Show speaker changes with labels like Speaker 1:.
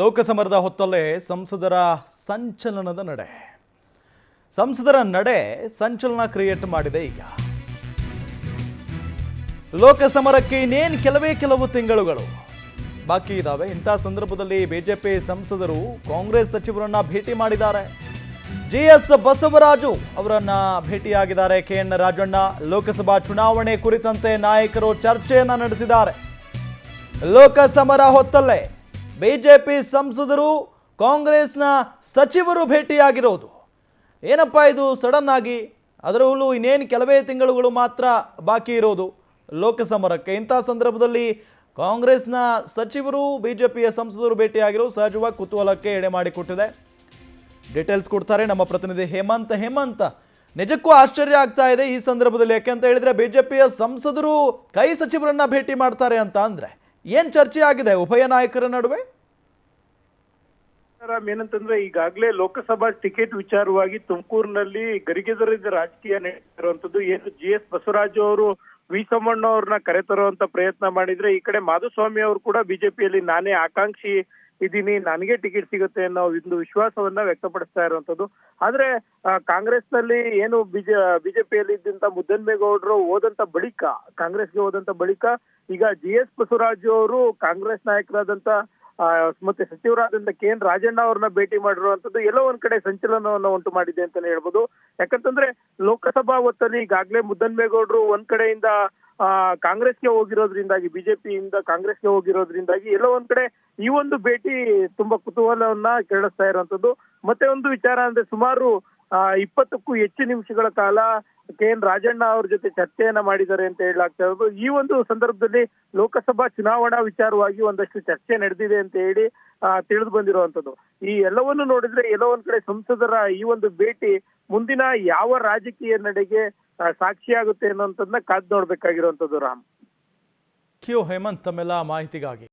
Speaker 1: ಲೋಕಸಮರದ ಹೊತ್ತಲ್ಲೇ ಸಂಸದರ ಸಂಚಲನದ ನಡೆ. ಸಂಸದರ ನಡೆ ಸಂಚಲನ ಕ್ರಿಯೇಟ್ ಮಾಡಿದೆ. ಈಗ ಲೋಕಸಮರಕ್ಕೆ ಇನ್ನೇನು ಕೆಲವು ತಿಂಗಳುಗಳು ಬಾಕಿ ಇದ್ದಾವೆ. ಇಂಥ ಸಂದರ್ಭದಲ್ಲಿ ಬಿಜೆಪಿ ಸಂಸದರು ಕಾಂಗ್ರೆಸ್ ಸಚಿವರನ್ನ ಭೇಟಿ ಮಾಡಿದ್ದಾರೆ. GS ಬಸವರಾಜು ಅವರನ್ನ ಭೇಟಿಯಾಗಿದ್ದಾರೆ. KN ರಾಜಣ್ಣ ಲೋಕಸಭಾ ಚುನಾವಣೆ ಕುರಿತಂತೆ ನಾಯಕರು ಚರ್ಚೆಯನ್ನ ನಡೆಸಿದ್ದಾರೆ. ಲೋಕಸಮರ ಹೊತ್ತಲ್ಲೇ ಬಿಜೆಪಿ ಸಂಸದರು ಕಾಂಗ್ರೆಸ್ನ ಸಚಿವರು ಭೇಟಿಯಾಗಿರೋದು ಏನಪ್ಪಾ ಇದು ಸಡನ್ ಆಗಿ? ಅದರಲ್ಲೂ ಇನ್ನೇನು ಕೆಲವೇ ತಿಂಗಳುಗಳು ಮಾತ್ರ ಬಾಕಿ ಇರೋದು ಲೋಕಸಮರಕ್ಕೆ. ಇಂಥ ಸಂದರ್ಭದಲ್ಲಿ ಕಾಂಗ್ರೆಸ್ನ ಸಚಿವರು ಬಿಜೆಪಿಯ ಸಂಸದರು ಭೇಟಿಯಾಗಿರೋದು ಸಹಜವಾಗಿ ಕುತೂಹಲಕ್ಕೆ ಎಡೆ ಮಾಡಿಕೊಟ್ಟಿದೆ. ಡೀಟೇಲ್ಸ್ ಕೊಡ್ತಾರೆ ನಮ್ಮ ಪ್ರತಿನಿಧಿ ಹೇಮಂತ್. ನಿಜಕ್ಕೂ ಆಶ್ಚರ್ಯ ಆಗ್ತಾ ಇದೆ ಈ ಸಂದರ್ಭದಲ್ಲಿ. ಯಾಕೆಂತ ಹೇಳಿದ್ರೆ ಬಿಜೆಪಿಯ ಸಂಸದರು ಕೈ ಸಚಿವರನ್ನ ಭೇಟಿ ಮಾಡ್ತಾರೆ ಅಂತ ಅಂದ್ರೆ ಏನ್ ಚರ್ಚೆ ಆಗಿದೆ ಉಭಯ ನಾಯಕರ ನಡುವೆ?
Speaker 2: ಏನಂತಂದ್ರೆ ಈಗಾಗಲೇ ಲೋಕಸಭಾ ಟಿಕೆಟ್ ವಿಚಾರವಾಗಿ ತುಮಕೂರಿನಲ್ಲಿ ಗರಿಗೆದರಿದ ರಾಜಕೀಯ ನಡೆಸಿರುವಂತದ್ದು. ಏನು GS ಬಸವರಾಜು ಅವರು ವಿ ಸೋಮಣ್ಣ ಅವ್ರನ್ನ ಕರೆತರುವಂತ ಪ್ರಯತ್ನ ಮಾಡಿದ್ರೆ, ಈ ಕಡೆ ಮಾಧುಸ್ವಾಮಿ ಅವರು ಕೂಡ ಬಿಜೆಪಿಯಲ್ಲಿ ನಾನೇ ಆಕಾಂಕ್ಷಿ ಇದ್ದೀನಿ, ನನಗೆ ಟಿಕೆಟ್ ಸಿಗುತ್ತೆ ಅನ್ನೋ ಒಂದು ವಿಶ್ವಾಸವನ್ನ ವ್ಯಕ್ತಪಡಿಸ್ತಾ ಇರುವಂತದ್ದು. ಆದ್ರೆ ಕಾಂಗ್ರೆಸ್ ನಲ್ಲಿ ಏನು ಬಿಜೆಪಿಯಲ್ಲಿ ಇದ್ದಂತ ಮುದ್ದನ್ಮೇಗೌಡರು ಕಾಂಗ್ರೆಸ್ಗೆ ಹೋದಂತ ಬಳಿಕ ಈಗ GS ಬಸವರಾಜು ಅವರು ಕಾಂಗ್ರೆಸ್ ನಾಯಕರಾದಂತ ಮತ್ತೆ ಸಚಿವರಾದಂತ KN ರಾಜಣ್ಣ ಅವ್ರನ್ನ ಭೇಟಿ ಮಾಡಿರುವಂತದ್ದು ಎಲ್ಲೋ ಒಂದ್ ಕಡೆ ಸಂಚಲನವನ್ನ ಉಂಟು ಮಾಡಿದೆ ಅಂತಾನೆ ಹೇಳ್ಬೋದು. ಯಾಕಂತಂದ್ರೆ ಲೋಕಸಭಾ ಹೊತ್ತಲ್ಲಿ ಈಗಾಗಲೇ ಮುದ್ದನ್ಮೇಗೌಡರು ಒಂದ್ ಕಡೆಯಿಂದ ಕಾಂಗ್ರೆಸ್ಗೆ ಹೋಗಿರೋದ್ರಿಂದಾಗಿ, ಬಿಜೆಪಿಯಿಂದ ಕಾಂಗ್ರೆಸ್ಗೆ ಹೋಗಿರೋದ್ರಿಂದಾಗಿ ಎಲ್ಲೋ ಒಂದ್ ಕಡೆ ಈ ಒಂದು ಭೇಟಿ ತುಂಬಾ ಕುತೂಹಲವನ್ನ ಕೆರಳಿಸ್ತಾ ಇರುವಂತದ್ದು. ಮತ್ತೆ ಒಂದು ವಿಚಾರ ಅಂದ್ರೆ ಸುಮಾರು 20ಕ್ಕೂ ಹೆಚ್ಚು ನಿಮಿಷಗಳ ಕಾಲ KN ರಾಜಣ್ಣ ಅವ್ರ ಜೊತೆ ಚರ್ಚೆಯನ್ನ ಮಾಡಿದ್ದಾರೆ ಅಂತ ಹೇಳಲಾಗ್ತಾ ಇರೋದು. ಈ ಒಂದು ಸಂದರ್ಭದಲ್ಲಿ ಲೋಕಸಭಾ ಚುನಾವಣಾ ವಿಚಾರವಾಗಿ ಒಂದಷ್ಟು ಚರ್ಚೆ ನಡೆದಿದೆ ಅಂತ ಹೇಳಿ ತಿಳಿದು ಬಂದಿರುವಂತದ್ದು. ಈ ಎಲ್ಲವನ್ನು ನೋಡಿದ್ರೆ ಎಲ್ಲೋ ಒಂದ್ ಕಡೆ ಸಂಸದರ ಈ ಒಂದು ಭೇಟಿ ಮುಂದಿನ ಯಾವ ರಾಜಕೀಯ ನಡೆಗೆ ಸಾಕ್ಷಿಯಾಗುತ್ತೆ ಅನ್ನೋಂಥದ್ದನ್ನ ಕಾದ್ ನೋಡ್ಬೇಕಾಗಿರುವಂತದ್ದು. ರಾಮ್
Speaker 1: ಕ್ಯೂ ಹೇಮಂತ್ ತಮ್ಮೆಲ್ಲ ಮಾಹಿತಿಗಾಗಿ.